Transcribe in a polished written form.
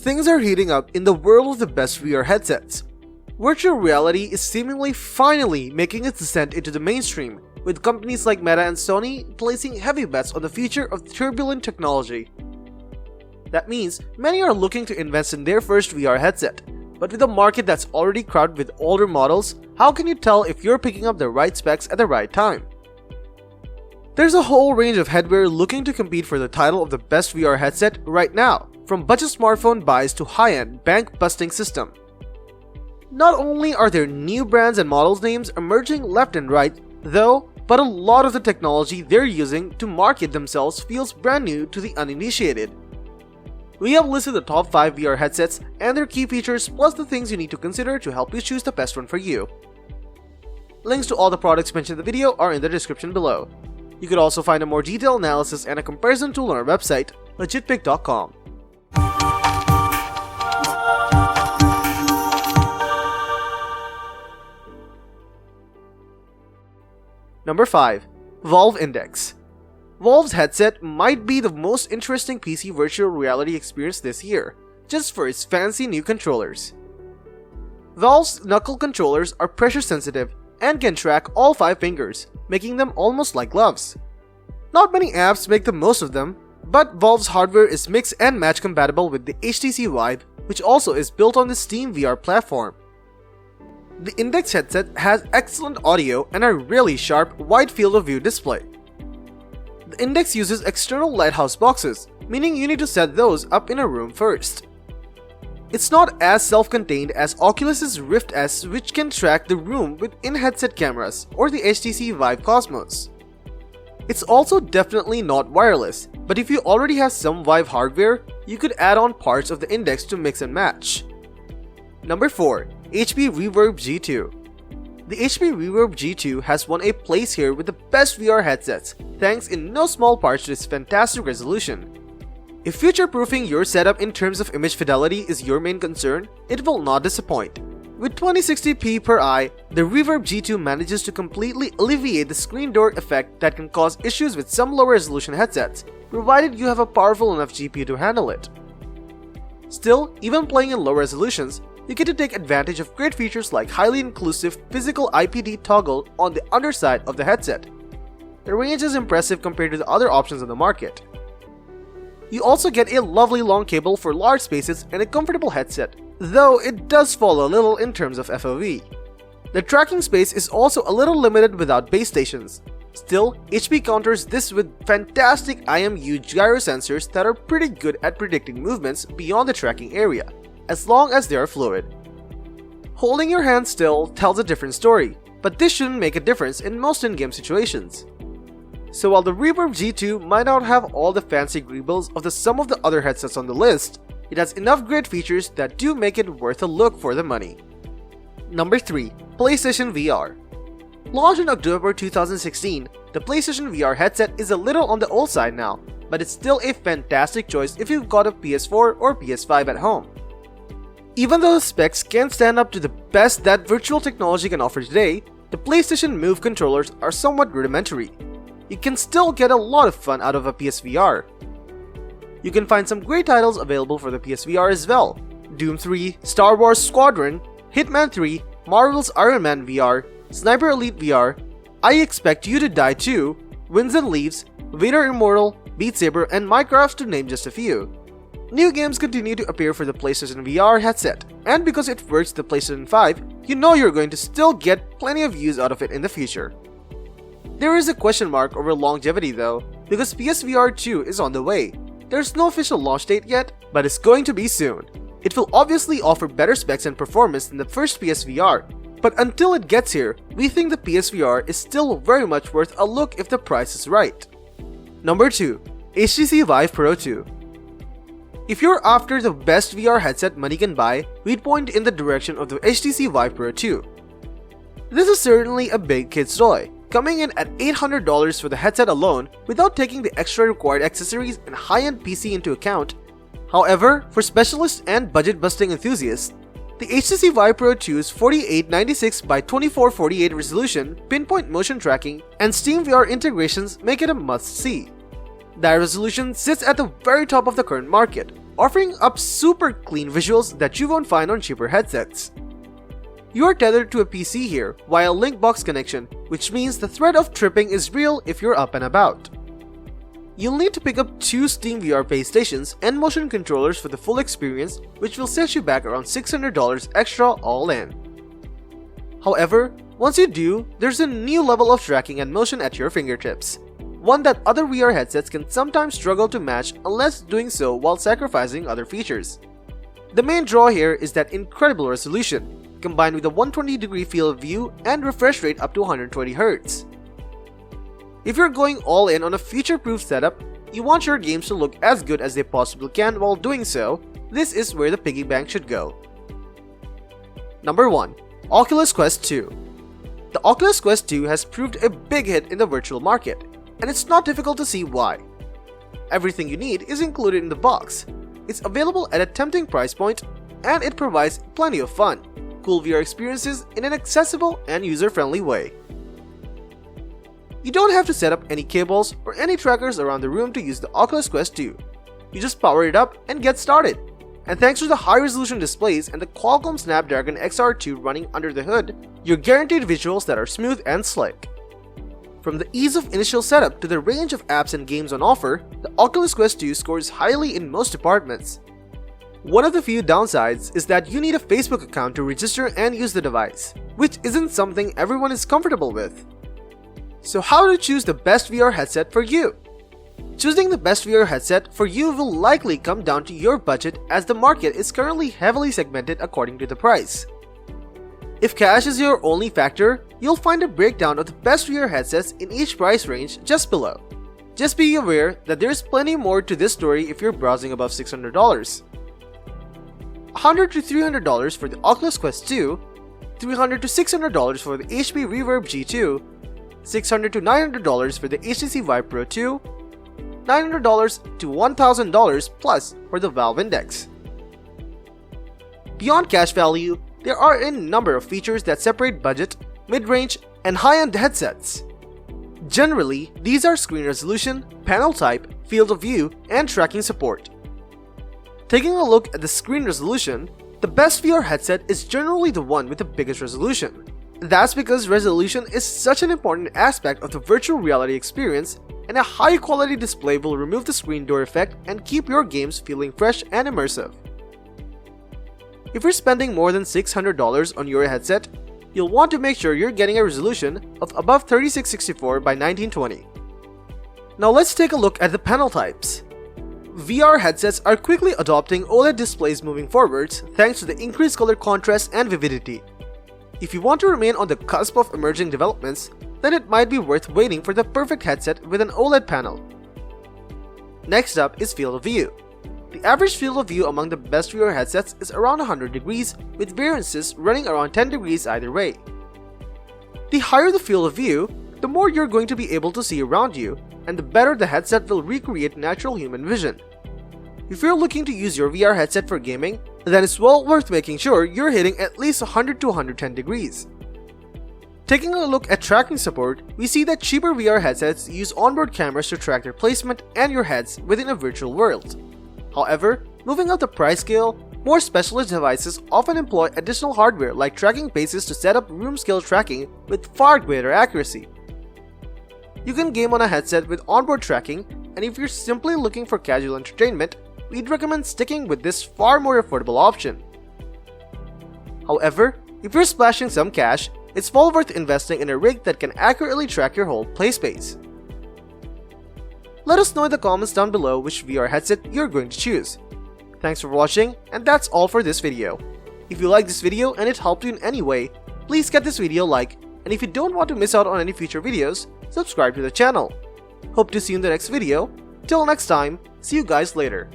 Things are heating up in the world of the best VR headsets. Virtual reality is seemingly finally making its descent into the mainstream, with companies like Meta and Sony placing heavy bets on the future of turbulent technology. That means many are looking to invest in their first VR headset, but with a market that's already crowded with older models, how can you tell if you're picking up the right specs at the right time? There's a whole range of headwear looking to compete for the title of the best VR headset right now, from budget smartphone buys to high-end bank-busting system. Not only are there new brands and models names emerging left and right, though, but a lot of the technology they're using to market themselves feels brand new to the uninitiated. We have listed the top 5 VR headsets and their key features plus the things you need to consider to help you choose the best one for you. Links to all the products mentioned in the video are in the description below. You could also find a more detailed analysis and a comparison tool on our website, legitpic.com. Number 5. Valve Index. Valve's headset might be the most interesting PC virtual reality experience this year, just for its fancy new controllers. Valve's knuckle controllers are pressure sensitive and can track all 5 fingers, making them almost like gloves. Not many apps make the most of them, but Valve's hardware is mix and match compatible with the HTC Vive, which also is built on the Steam VR platform. The Index headset has excellent audio and a really sharp, wide field of view display. The Index uses external lighthouse boxes, meaning you need to set those up in a room first. It's not as self-contained as Oculus's Rift S, which can track the room with in-headset cameras, or the HTC Vive Cosmos. It's also definitely not wireless, but if you already have some Vive hardware, you could add on parts of the Index to mix and match. Number 4. HP Reverb G2. The HP Reverb G2 has won a place here with the best VR headsets, thanks in no small part to its fantastic resolution. If future-proofing your setup in terms of image fidelity is your main concern, it will not disappoint. With 2060p per eye, the Reverb G2 manages to completely alleviate the screen door effect that can cause issues with some lower resolution headsets, provided you have a powerful enough GPU to handle it. Still, even playing in low resolutions, you get to take advantage of great features like highly inclusive physical IPD toggle on the underside of the headset. The range is impressive compared to the other options on the market. You also get a lovely long cable for large spaces and a comfortable headset, though it does fall a little in terms of FOV. The tracking space is also a little limited without base stations. Still, HP counters this with fantastic IMU gyro sensors that are pretty good at predicting movements beyond the tracking area, as long as they are fluid. Holding your hand still tells a different story, but this shouldn't make a difference in most in-game situations. So while the Reverb G2 might not have all the fancy greebles of some of the other headsets on the list, it has enough great features that do make it worth a look for the money. Number 3. PlayStation VR. Launched in October 2016, the PlayStation VR headset is a little on the old side now, but it's still a fantastic choice if you've got a PS4 or PS5 at home. Even though the specs can't stand up to the best that virtual technology can offer today, the PlayStation Move controllers are somewhat rudimentary. You can still get a lot of fun out of a PSVR. You can find some great titles available for the PSVR as well: Doom 3, Star Wars Squadron, Hitman 3, Marvel's Iron Man VR, Sniper Elite VR, I Expect You to Die 2, Winds and Leaves, Vader Immortal, Beat Saber, and Minecraft, to name just a few. New games continue to appear for the PlayStation VR headset, and because it works with the PlayStation 5, you know you're going to still get plenty of use out of it in the future. There is a question mark over longevity though, because PSVR 2 is on the way. There's no official launch date yet, but it's going to be soon. It will obviously offer better specs and performance than the first PSVR, but until it gets here, we think the PSVR is still very much worth a look if the price is right. Number 2. HTC Vive Pro 2. If you're after the best VR headset money can buy, we'd point in the direction of the HTC Vive Pro 2. This is certainly a big kid's toy, coming in at $800 for the headset alone without taking the extra required accessories and high-end PC into account. However, for specialists and budget-busting enthusiasts, the HTC Vive Pro 2's 4896 by 2448 resolution, pinpoint motion tracking, and SteamVR integrations make it a must-see. That resolution sits at the very top of the current market, offering up super clean visuals that you won't find on cheaper headsets. You are tethered to a PC here via Linkbox connection, which means the threat of tripping is real if you're up and about. You'll need to pick up 2 Steam VR base stations and motion controllers for the full experience, which will set you back around $600 extra all in. However, once you do, there's a new level of tracking and motion at your fingertips, one that other VR headsets can sometimes struggle to match unless doing so while sacrificing other features. The main draw here is that incredible resolution, combined with a 120-degree field of view and refresh rate up to 120Hz. If you're going all in on a future-proof setup, you want your games to look as good as they possibly can while doing so, this is where the piggy bank should go. Number 1. Oculus Quest 2. The Oculus Quest 2 has proved a big hit in the virtual market, and it's not difficult to see why. Everything you need is included in the box. It's available at a tempting price point, and it provides plenty of fun, cool VR experiences in an accessible and user-friendly way. You don't have to set up any cables or any trackers around the room to use the Oculus Quest 2. You just power it up and get started. And thanks to the high-resolution displays and the Qualcomm Snapdragon XR2 running under the hood, you're guaranteed visuals that are smooth and slick. From the ease of initial setup to the range of apps and games on offer, the Oculus Quest 2 scores highly in most departments. One of the few downsides is that you need a Facebook account to register and use the device, which isn't something everyone is comfortable with. So how to choose the best VR headset for you? Choosing the best VR headset for you will likely come down to your budget, as the market is currently heavily segmented according to the price. If cash is your only factor, you'll find a breakdown of the best VR headsets in each price range just below. Just be aware that there's plenty more to this story if you're browsing above $600. $100 to $300 for the Oculus Quest 2, $300 to $600 for the HP Reverb G2, $600 to $900 for the HTC Vive Pro 2, $900 to $1,000 plus for the Valve Index. Beyond cash value, there are a number of features that separate budget, mid-range, and high-end headsets. Generally, these are screen resolution, panel type, field of view, and tracking support. Taking a look at the screen resolution, the best VR headset is generally the one with the biggest resolution. That's because resolution is such an important aspect of the virtual reality experience, and a high-quality display will remove the screen door effect and keep your games feeling fresh and immersive. If you're spending more than $600 on your headset, you'll want to make sure you're getting a resolution of above 3664 by 1920. Now let's take a look at the panel types. VR headsets are quickly adopting OLED displays moving forwards thanks to the increased color contrast and vividity. If you want to remain on the cusp of emerging developments, then it might be worth waiting for the perfect headset with an OLED panel. Next up is field of view. The average field of view among the best VR headsets is around 100 degrees, with variances running around 10 degrees either way. The higher the field of view, the more you're going to be able to see around you, and the better the headset will recreate natural human vision. If you're looking to use your VR headset for gaming, then it's well worth making sure you're hitting at least 100 to 110 degrees. Taking a look at tracking support, we see that cheaper VR headsets use onboard cameras to track their placement and your heads within a virtual world. However, moving up the price scale, more specialist devices often employ additional hardware like tracking bases to set up room scale tracking with far greater accuracy. You can game on a headset with onboard tracking, and if you're simply looking for casual entertainment, we'd recommend sticking with this far more affordable option. However, if you're splashing some cash, it's well worth investing in a rig that can accurately track your whole play space. Let us know in the comments down below which VR headset you're going to choose. Thanks for watching, and that's all for this video. If you liked this video and it helped you in any way, please get this video a like, and if you don't want to miss out on any future videos, subscribe to the channel. Hope to see you in the next video. Till next time, see you guys later.